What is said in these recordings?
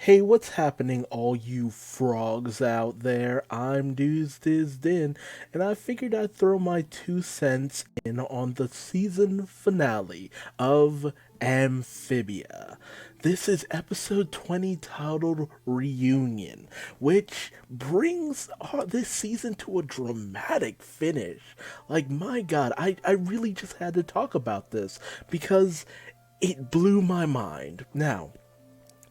Hey, what's happening, all you frogs out there? I'm Duuz-Diz-Din, and I figured I'd throw my 2 cents in on the season finale of Amphibia. This is episode 20 titled Reunion, which brings this season to a dramatic finish. Like, my god, I really just had to talk about this because it blew my mind. Now,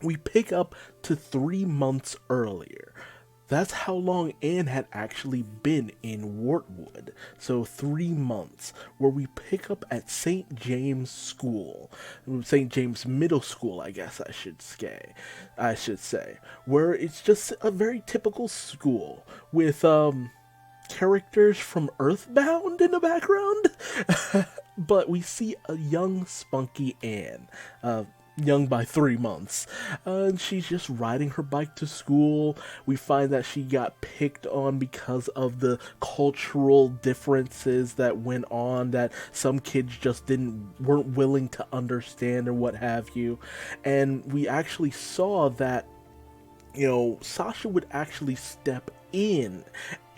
we pick up to 3 months earlier. That's how long Anne had actually been in Wortwood. So 3 months, where we pick up at St. James School, St. James Middle School, I guess I should say, where it's just a very typical school with characters from Earthbound in the background. But we see a young, spunky Anne, young by 3 months. And she's just riding her bike to school. We find that she got picked on because of the cultural differences that went on, that some kids just weren't willing to understand or what have you. And we actually saw that Sasha would actually step in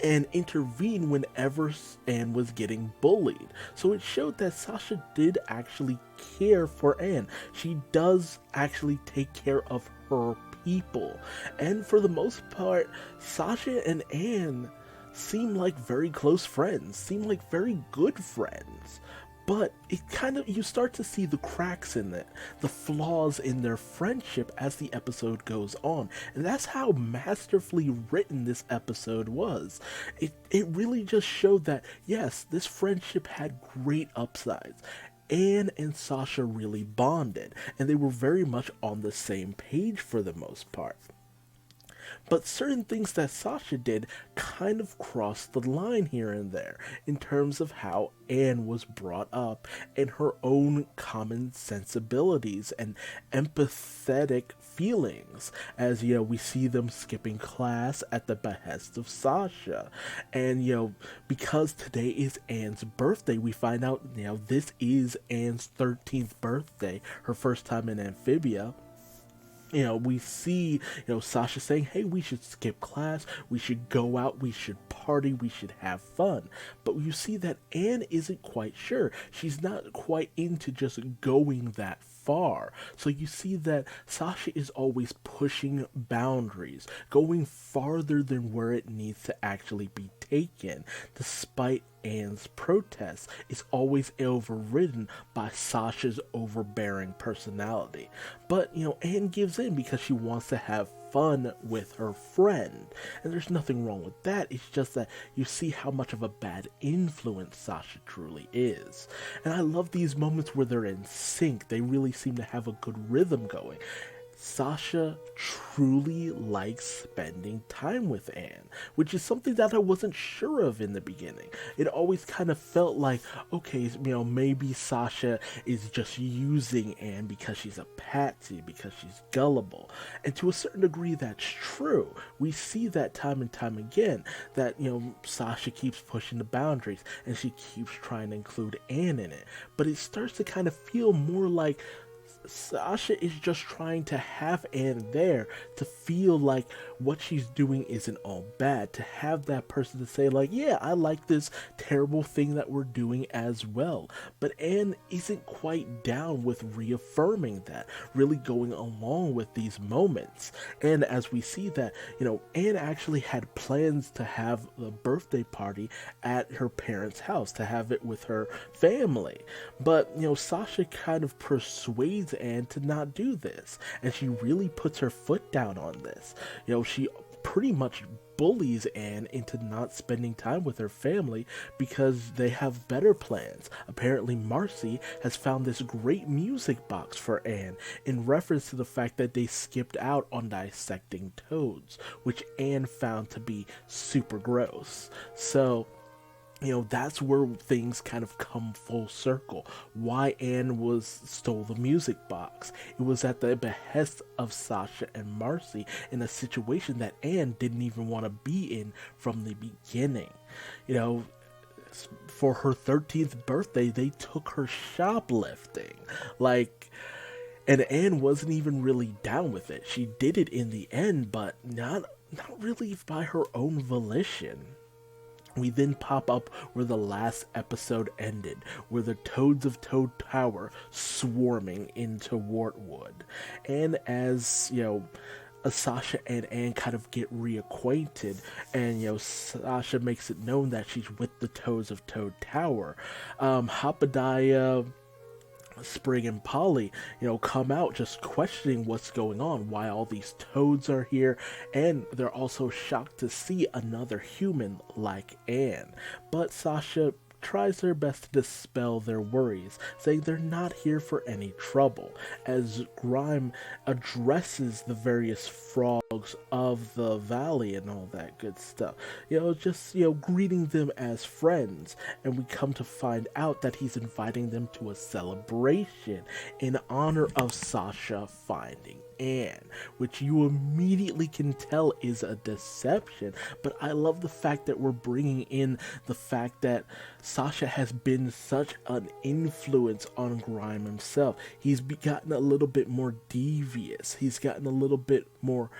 and intervene whenever Anne was getting bullied. So it showed that Sasha did actually care for Anne. She does actually take care of her people. And for the most part, Sasha and Anne seem like very close friends, seem like very good friends. But you start to see the cracks in it, the flaws in their friendship as the episode goes on. And that's how masterfully written this episode was. It really just showed that, yes, this friendship had great upsides. Anne and Sasha really bonded, and they were very much on the same page for the most part. But certain things that Sasha did kind of crossed the line here and there in terms of how Anne was brought up and her own common sensibilities and empathetic feelings. As we see them skipping class at the behest of Sasha. And because today is Anne's birthday, we find out this is Anne's 13th birthday, her first time in Amphibia. We see, Sasha saying, hey, we should skip class, we should go out, we should party, we should have fun. But you see that Anne isn't quite sure. She's not quite into just going that far. So you see that Sasha is always pushing boundaries, going farther than where it needs to actually be taken, despite Anne's protests is always overridden by Sasha's overbearing personality. But, Anne gives in because she wants to have fun with her friend. And there's nothing wrong with that. It's just that you see how much of a bad influence Sasha truly is. And I love these moments where they're in sync. They really seem to have a good rhythm going. Sasha truly likes spending time with Anne, which is something that I wasn't sure of in the beginning. It always kind of felt like, okay, maybe Sasha is just using Anne because she's a patsy, because she's gullible. And to a certain degree, that's true. We see that time and time again, that, Sasha keeps pushing the boundaries and she keeps trying to include Anne in it. But it starts to kind of feel more like Sasha is just trying to have Anne there to feel like what she's doing isn't all bad, to have that person to say like, yeah, I like this terrible thing that we're doing as well. But Anne isn't quite down with reaffirming that, really going along with these moments. And as we see that, Anne actually had plans to have the birthday party at her parents' house, to have it with her family. But, Sasha kind of persuades Anne to not do this, and she really puts her foot down on this. She pretty much bullies Anne into not spending time with her family because they have better plans. Apparently Marcy has found this great music box for Anne in reference to the fact that they skipped out on dissecting toads, which Anne found to be super gross. So that's where things kind of come full circle. Why Anne stole the music box. It was at the behest of Sasha and Marcy in a situation that Anne didn't even want to be in from the beginning. For her 13th birthday, they took her shoplifting. Like, And Anne wasn't even really down with it. She did it in the end, but not really by her own volition. We then pop up where the last episode ended, where the Toads of Toad Tower swarming into Wartwood. And as, Sasha and Anne kind of get reacquainted, and Sasha makes it known that she's with the Toads of Toad Tower. Hopadiah, Spring, and Polly, come out just questioning what's going on, why all these toads are here, and they're also shocked to see another human like Anne. But Sasha tries her best to dispel their worries, saying they're not here for any trouble, as Grime addresses the various frogs of the valley and all that good stuff. Just, greeting them as friends, and we come to find out that he's inviting them to a celebration in honor of Sasha finding Anne, which you immediately can tell is a deception. But I love the fact that we're bringing in the fact that Sasha has been such an influence on Grime himself. He's gotten a little bit more devious. He's gotten a little bit more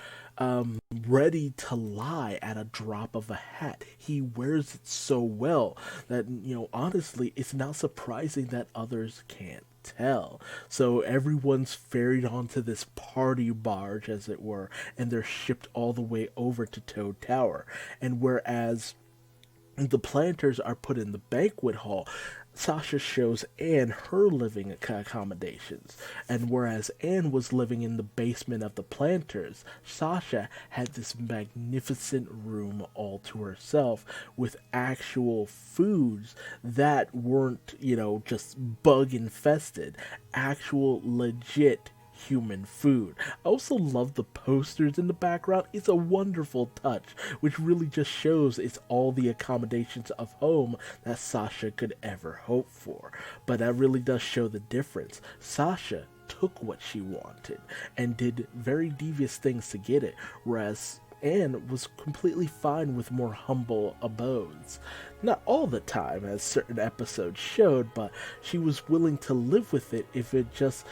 ready to lie at a drop of a hat. He wears it so well that, honestly, it's not surprising that others can't tell. So everyone's ferried onto this party barge, as it were, and they're shipped all the way over to Toad Tower. And whereas the planters are put in the banquet hall, Sasha shows Anne her living accommodations, and whereas Anne was living in the basement of the planters, Sasha had this magnificent room all to herself with actual foods that weren't, just bug infested, actual legit human food. I also love the posters in the background. It's a wonderful touch, which really just shows it's all the accommodations of home that Sasha could ever hope for. But that really does show the difference. Sasha took what she wanted and did very devious things to get it, whereas Anne was completely fine with more humble abodes. Not all the time, as certain episodes showed, but she was willing to live with it if it just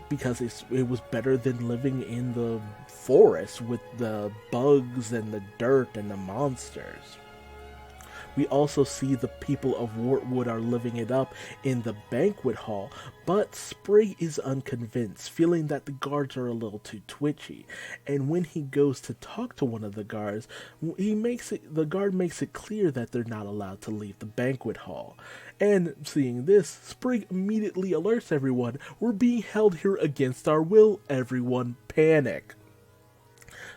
because it was better than living in the forest with the bugs and the dirt and the monsters. We also see the people of Wartwood are living it up in the banquet hall, but Sprig is unconvinced, feeling that the guards are a little too twitchy. And when he goes to talk to one of the guards, the guard makes it clear that they're not allowed to leave the banquet hall. And seeing this, Sprig immediately alerts everyone, "We're being held here against our will, everyone panic."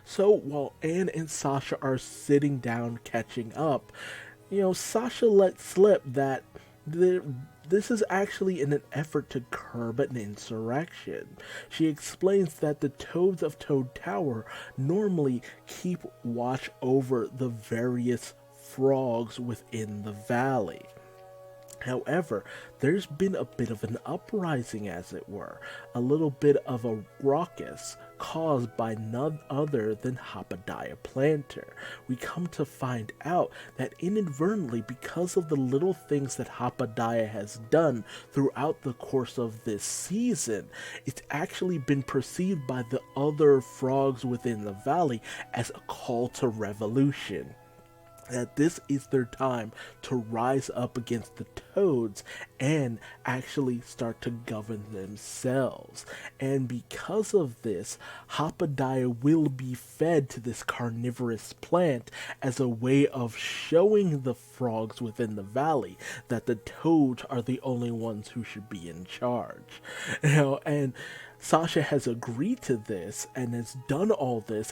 So while Anne and Sasha are sitting down catching up, Sasha let slip that this is actually in an effort to curb an insurrection. She explains that the Toads of Toad Tower normally keep watch over the various frogs within the valley. However, there's been a bit of an uprising, as it were, a little bit of a ruckus caused by none other than Hopadiah Planter. We come to find out that inadvertently, because of the little things that Hopadiah has done throughout the course of this season, it's actually been perceived by the other frogs within the valley as a call to revolution. That this is their time to rise up against the toads and actually start to govern themselves. And because of this, Hopadiah will be fed to this carnivorous plant as a way of showing the frogs within the valley that the toads are the only ones who should be in charge. And Sasha has agreed to this and has done all this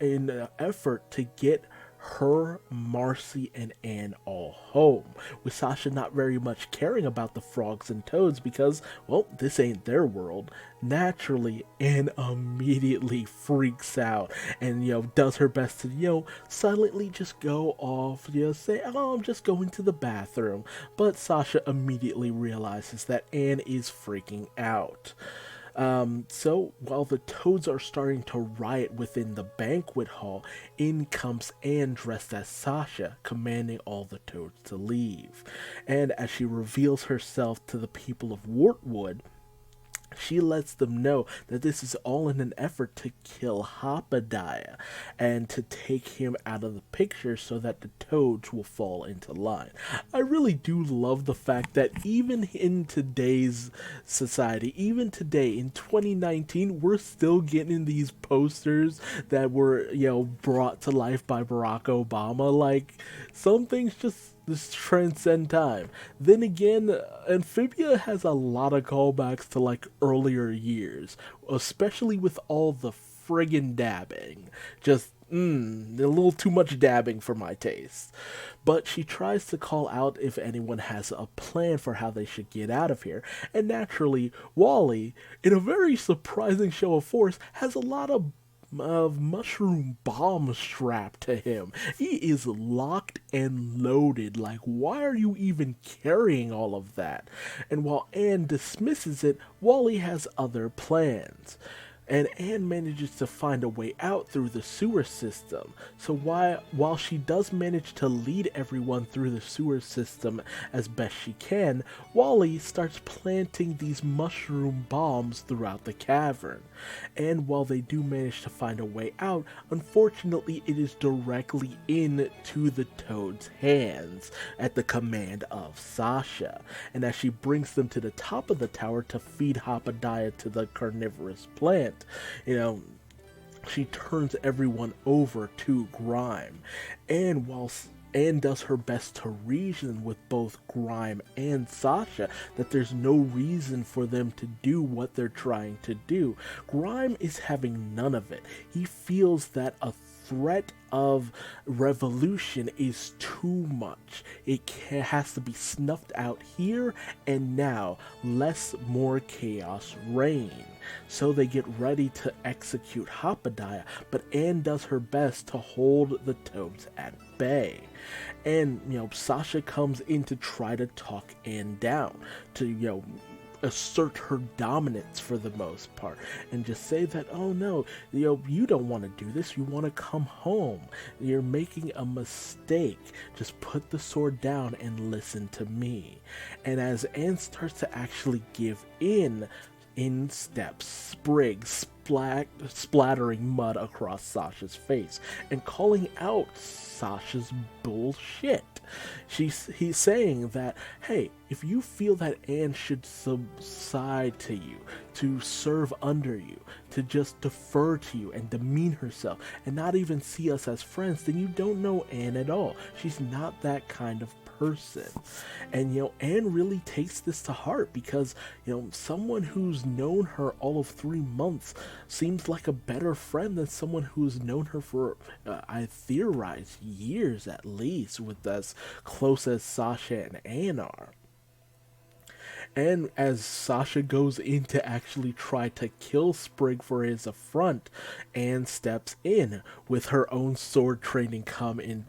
in an effort to get her, Marcy, and Anne all home, with Sasha not very much caring about the frogs and toads because, well, this ain't their world. Naturally, Anne immediately freaks out and, does her best to, silently just go off, say, "Oh, I'm just going to the bathroom." But Sasha immediately realizes that Anne is freaking out. So while the toads are starting to riot within the banquet hall, in comes Anne dressed as Sasha, commanding all the toads to leave. And as she reveals herself to the people of Wartwood, She lets them know that this is all in an effort to kill Hoppediah and to take him out of the picture so that the toads will fall into line. I really do love the fact that even in today's society, even today in 2019, we're still getting these posters that were, brought to life by Barack Obama. Like, some things just transcend time. Then again, Amphibia has a lot of callbacks to like earlier years, especially with all the friggin' dabbing. Just a little too much dabbing for my taste. But she tries to call out if anyone has a plan for how they should get out of here. And naturally, Wally, in a very surprising show of force, has a lot of mushroom bombs strapped to him. He is locked and loaded. Like, why are you even carrying all of that? And while Anne dismisses it, Wally has other plans. And Anne manages to find a way out through the sewer system. So while she does manage to lead everyone through the sewer system as best she can, Wally starts planting these mushroom bombs throughout the cavern. And while they do manage to find a way out, unfortunately it is directly into the Toad's hands at the command of Sasha. And as she brings them to the top of the tower to feed Hoppediah to the carnivorous plant, she turns everyone over to Grime. And while Anne does her best to reason with both Grime and Sasha that there's no reason for them to do what they're trying to do, Grime is having none of it. He feels that a threat of revolution is too much. It has to be snuffed out here and now, lest more chaos reign. So they get ready to execute Hoppediah, but Anne does her best to hold the Toads at bay. And, Sasha comes in to try to talk Anne down, to, assert her dominance for the most part and just say that, oh no, you don't want to do this, you want to come home, you're making a mistake, just put the sword down and listen to me. And as Anne starts to actually give in steps Sprig, splattering mud across Sasha's face and calling out Sasha's bullshit. He's saying that, hey, if you feel that Anne should subside to you, to serve under you, to just defer to you and demean herself and not even see us as friends, then you don't know Anne at all. She's not that kind of person. And Anne really takes this to heart because someone who's known her all of 3 months seems like a better friend than someone who's known her for I theorize years at least, with as close as Sasha and Anne are. And as Sasha goes in to actually try to kill Sprig for his affront, Anne steps in with her own sword training coming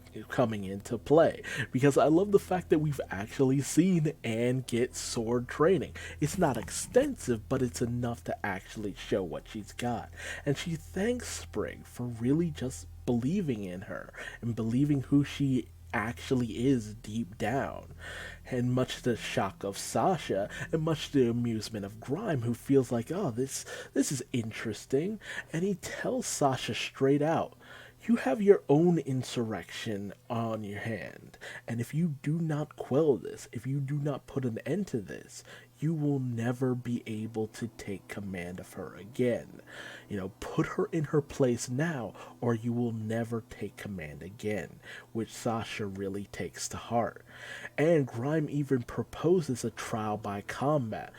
into play. Because I love the fact that we've actually seen Anne get sword training. It's not extensive, but it's enough to actually show what she's got. And she thanks Sprig for really just believing in her and believing who she actually is deep down. And much to the shock of Sasha, and much to the amusement of Grime, who feels like, oh, this is interesting, and he tells Sasha straight out, you have your own insurrection on your hand, and if you do not quell this, if you do not put an end to this, you will never be able to take command of her again. Put her in her place now, or you will never take command again, which Sasha really takes to heart. And Grime even proposes a trial by combat.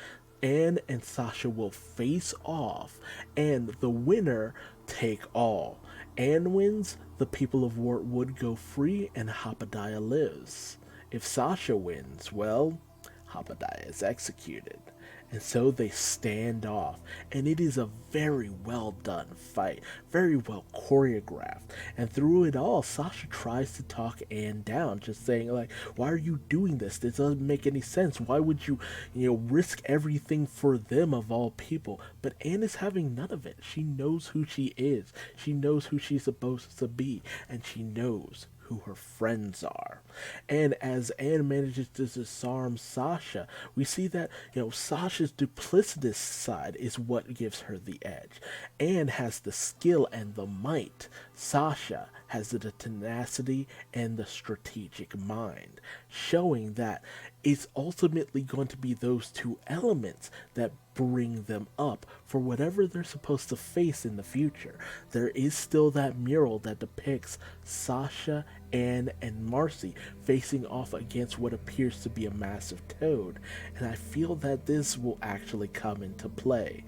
Anne and Sasha will face off, and the winner take all. Anne wins, the people of Wartwood go free, and Hoppediah lives. If Sasha wins, well, Hoppediah is executed. And so they stand off, and it is a very well done fight, very well choreographed. And through it all, Sasha tries to talk Anne down, just saying like, why are you doing this? This doesn't make any sense. Why would you, risk everything for them of all people? But Anne is having none of it. She knows who she is. She knows who she's supposed to be, and she knows who her friends are. And as Anne manages to disarm Sasha, we see that, Sasha's duplicitous side is what gives her the edge. Anne has the skill and the might. Sasha has the tenacity and the strategic mind, showing that it's ultimately going to be those two elements that bring them up for whatever they're supposed to face in the future. There is still that mural that depicts Sasha, Anne, and Marcy facing off against what appears to be a massive toad, and I feel that this will actually come into play.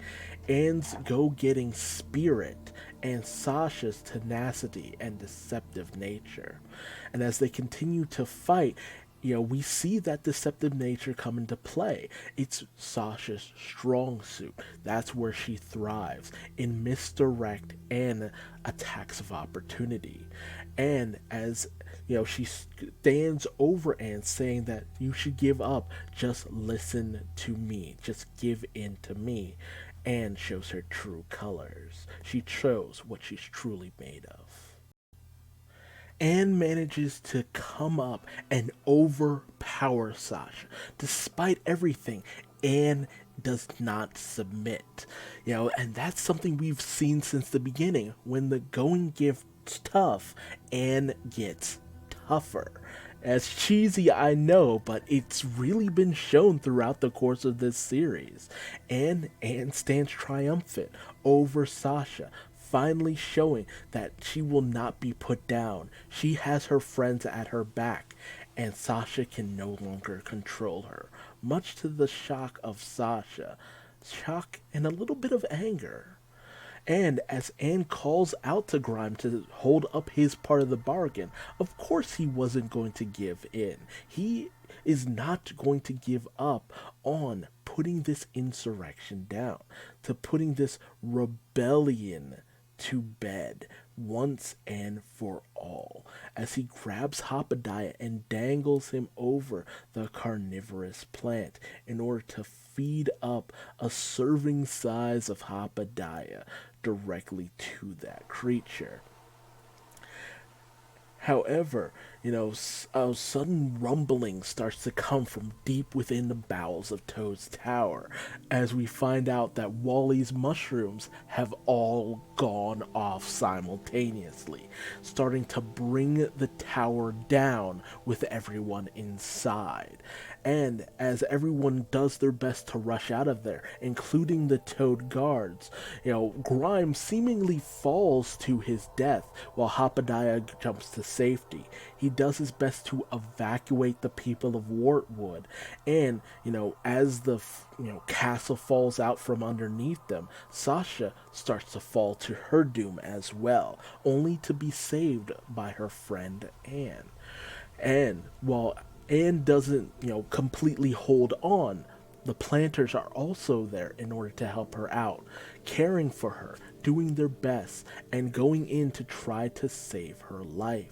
Anne's go-getting spirit and Sasha's tenacity and deceptive nature. And as they continue to fight, we see that deceptive nature come into play. It's Sasha's strong suit. That's where she thrives in misdirect and attacks of opportunity. And as she stands over Anne saying that you should give up, just listen to me, just give in to me. Anne shows her true colors. She shows what she's truly made of. Anne manages to come up and overpower Sasha. Despite everything, Anne does not submit. And that's something we've seen since the beginning. When the going gets tough, Anne gets tougher. As cheesy, I know, but it's really been shown throughout the course of this series. And Anne stands triumphant over Sasha, finally showing that she will not be put down. She has her friends at her back, and Sasha can no longer control her, much to the shock of Sasha. Shock and a little bit of anger. And as Anne calls out to Grime to hold up his part of the bargain, of course he wasn't going to give in. He is not going to give up on putting this insurrection down, to putting this rebellion to bed once and for all, as he grabs Hoppediah and dangles him over the carnivorous plant in order to feed up a serving size of Hoppediah directly to that creature. However, a sudden rumbling starts to come from deep within the bowels of Toad's tower as we find out that Wally's mushrooms have all gone off simultaneously, starting to bring the tower down with everyone inside. And as everyone does their best to rush out of there, including the Toad guards, Grime seemingly falls to his death while Hoppediah jumps to safety. He does his best to evacuate the people of Wartwood, and as the castle falls out from underneath them, Sasha starts to fall to her doom as well, only to be saved by her friend Anne. And while Anne doesn't, completely hold on, the planters are also there in order to help her out, caring for her, doing their best, and going in to try to save her life.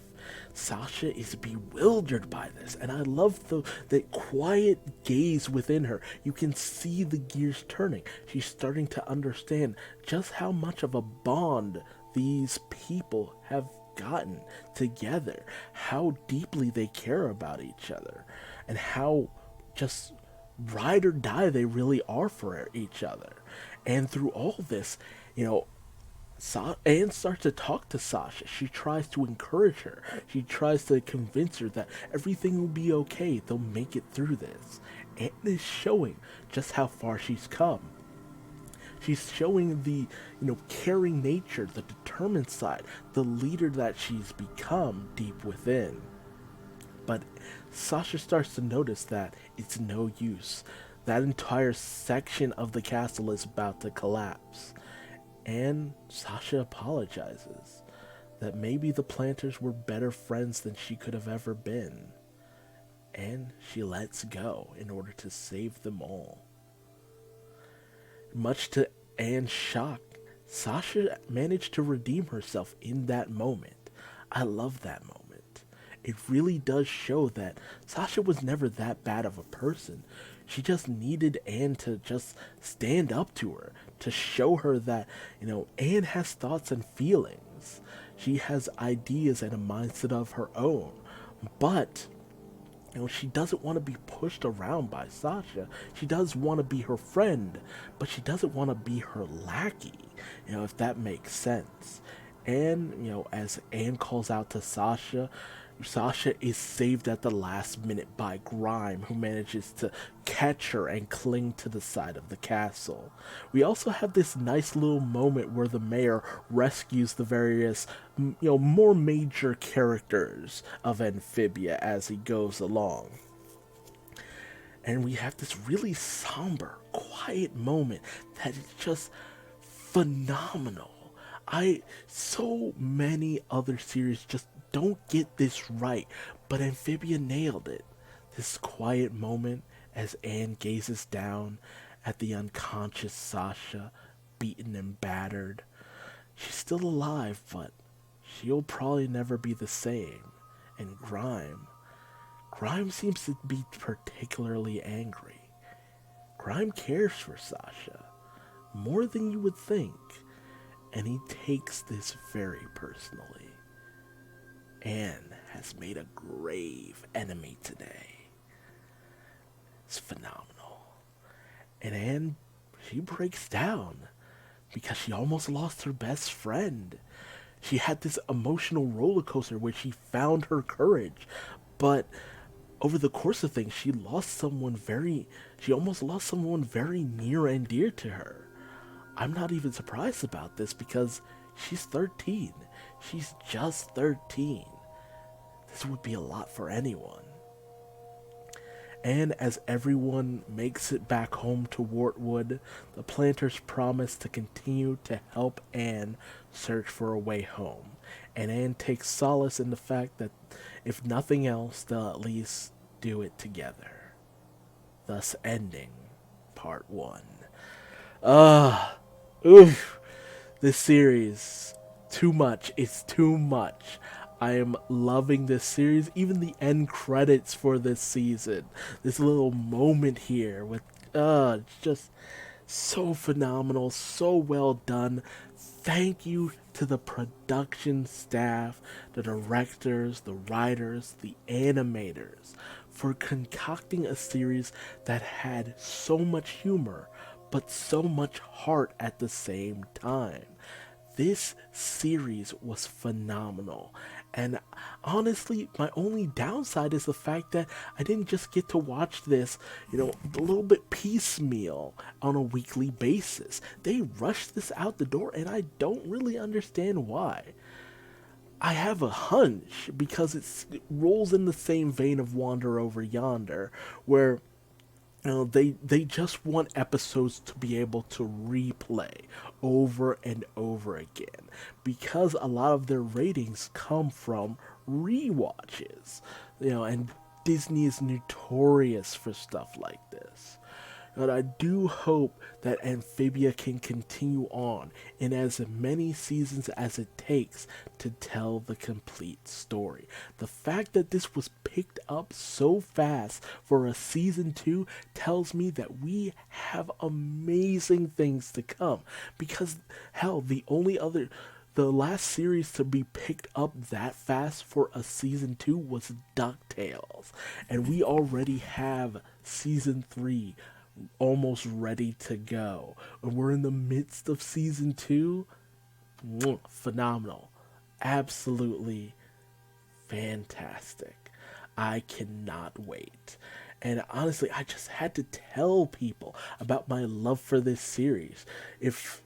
Sasha is bewildered by this, and I love the quiet gaze within her. You can see the gears turning. She's starting to understand just how much of a bond these people have gotten together, how deeply they care about each other, and how just ride or die they really are for each other. And through all this, Anne starts to talk to Sasha. She tries to encourage her. She tries to convince her that everything will be okay. They'll make it through this. Anne is showing just how far she's come. She's showing the, caring nature, the determined side, the leader that she's become deep within. But Sasha starts to notice that it's no use. That entire section of the castle is about to collapse. And Sasha apologizes that maybe the planters were better friends than she could have ever been. And she lets go in order to save them all. Much to Anne's shock, Sasha managed to redeem herself in that moment. I love that moment. It really does show that Sasha was never that bad of a person. She just needed Anne to just stand up to her, to show her that, Anne has thoughts and feelings. She has ideas and a mindset of her own. But she doesn't want to be pushed around by Sasha. She does want to be her friend, but she doesn't want to be her lackey, if that makes sense. And, as Anne calls out to Sasha, Sasha is saved at the last minute by Grime, who manages to catch her and cling to the side of the castle. We also have this nice little moment where the mayor rescues the various, more major characters of Amphibia as he goes along. And we have this really somber, quiet moment that is just phenomenal. So many other series just don't get this right, but Amphibia nailed it. This quiet moment as Anne gazes down at the unconscious Sasha, beaten and battered. She's still alive, but she'll probably never be the same. And Grime seems to be particularly angry. Grime cares for Sasha, more than you would think, and he takes this very personally. Anne has made a grave enemy today. It's phenomenal. And Anne, she breaks down because she almost lost her best friend. She had this emotional roller coaster where she found her courage, but over the course of things, she almost lost someone very near and dear to her. I'm not even surprised about this because she's 13. She's just 13. This would be a lot for anyone. And as everyone makes it back home to Wartwood, the planters promise to continue to help Anne search for a way home. And Anne takes solace in the fact that, if nothing else, they'll at least do it together. Thus ending part 1. Oof. This series, too much. It's too much. I am loving this series. Even the end credits for this season. This little moment here with, it's just so phenomenal, so well done. Thank you to the production staff, the directors, the writers, the animators, for concocting a series that had so much humor, but so much heart at the same time. This series was phenomenal. And honestly, my only downside is the fact that I didn't just get to watch this, a little bit piecemeal on a weekly basis. They rushed this out the door, and I don't really understand why. I have a hunch because it rolls in the same vein of Wander Over Yonder, where they just want episodes to be able to replay over and over again, because a lot of their ratings come from rewatches, and Disney is notorious for stuff like this. But I do hope that Amphibia can continue on in as many seasons as it takes to tell the complete story. The fact that this was picked up so fast for a season 2 tells me that we have amazing things to come. Because, hell, the last series to be picked up that fast for a season 2 was DuckTales. And we already have season 3 almost ready to go. And we're in the midst of season 2. Phenomenal. Absolutely fantastic. I cannot wait. And honestly, I just had to tell people about my love for this series. If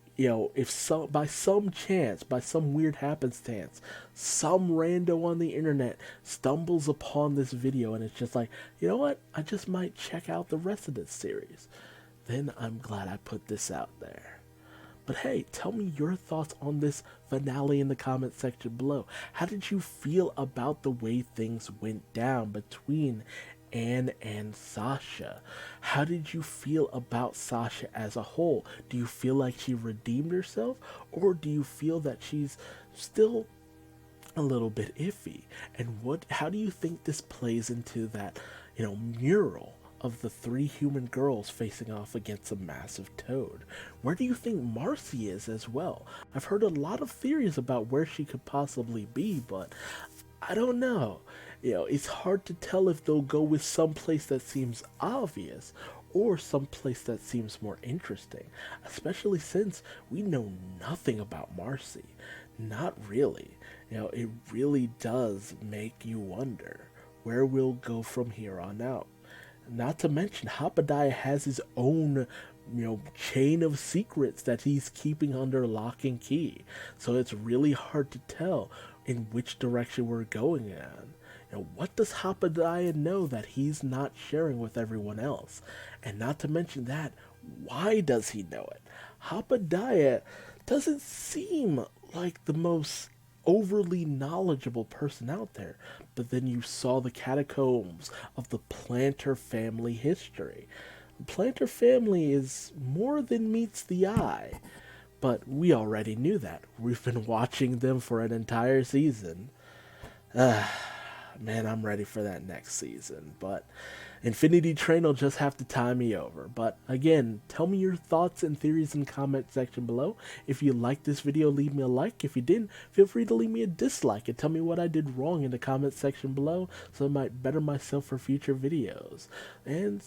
by some chance, by some weird happenstance, some rando on the internet stumbles upon this video and it's just like, you know what, I just might check out the rest of this series, then I'm glad I put this out there. But hey, tell me your thoughts on this finale in the comment section below. How did you feel about the way things went down between Anne and Sasha? How did you feel about Sasha as a whole? Do you feel like she redeemed herself, or do you feel that she's still a little bit iffy? And how do you think this plays into that, mural of the three human girls facing off against a massive toad? Where do you think Marcy is as well? I've heard a lot of theories about where she could possibly be, but I don't know. It's hard to tell if they'll go with some place that seems obvious or some place that seems more interesting, especially since we know nothing about Marcy. Not really. It really does make you wonder where we'll go from here on out. Not to mention, Hoppediah has his own, chain of secrets that he's keeping under lock and key. So it's really hard to tell in which direction we're going in. What does Hoppediah know that he's not sharing with everyone else? And not to mention that, why does he know it? Hoppediah doesn't seem like the most overly knowledgeable person out there, but then you saw the catacombs of the Planter family history. The Planter family is more than meets the eye, but we already knew that. We've been watching them for an entire season. Man, I'm ready for that next season, but Infinity Train will just have to tie me over. But again, tell me your thoughts and theories in the comment section below. If you liked this video, leave me a like. If you didn't, feel free to leave me a dislike and tell me what I did wrong in the comment section below so I might better myself for future videos. And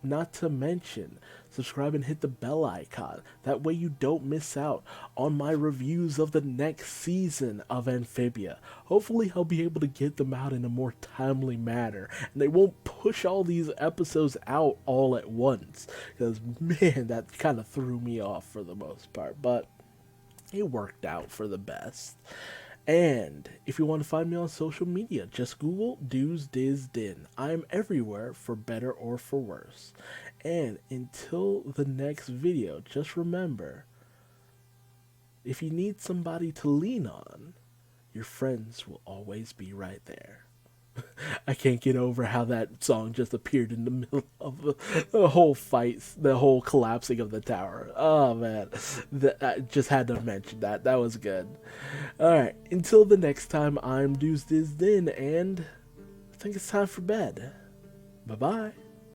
not to mention, subscribe and hit the bell icon. That way you don't miss out on my reviews of the next season of Amphibia. Hopefully I'll be able to get them out in a more timely manner, and they won't push all these episodes out all at once, because man, that kind of threw me off for the most part, but it worked out for the best. And if you want to find me on social media, just Google Duuz-Diz-Din. I'm everywhere for better or for worse. And until the next video, just remember, if you need somebody to lean on, your friends will always be right there. I can't get over how that song just appeared in the middle of the whole fight, the whole collapsing of the tower. Oh man, I just had to mention that. That was good. Alright, until the next time, I'm Duuz-Diz-Din, and I think it's time for bed. Bye-bye.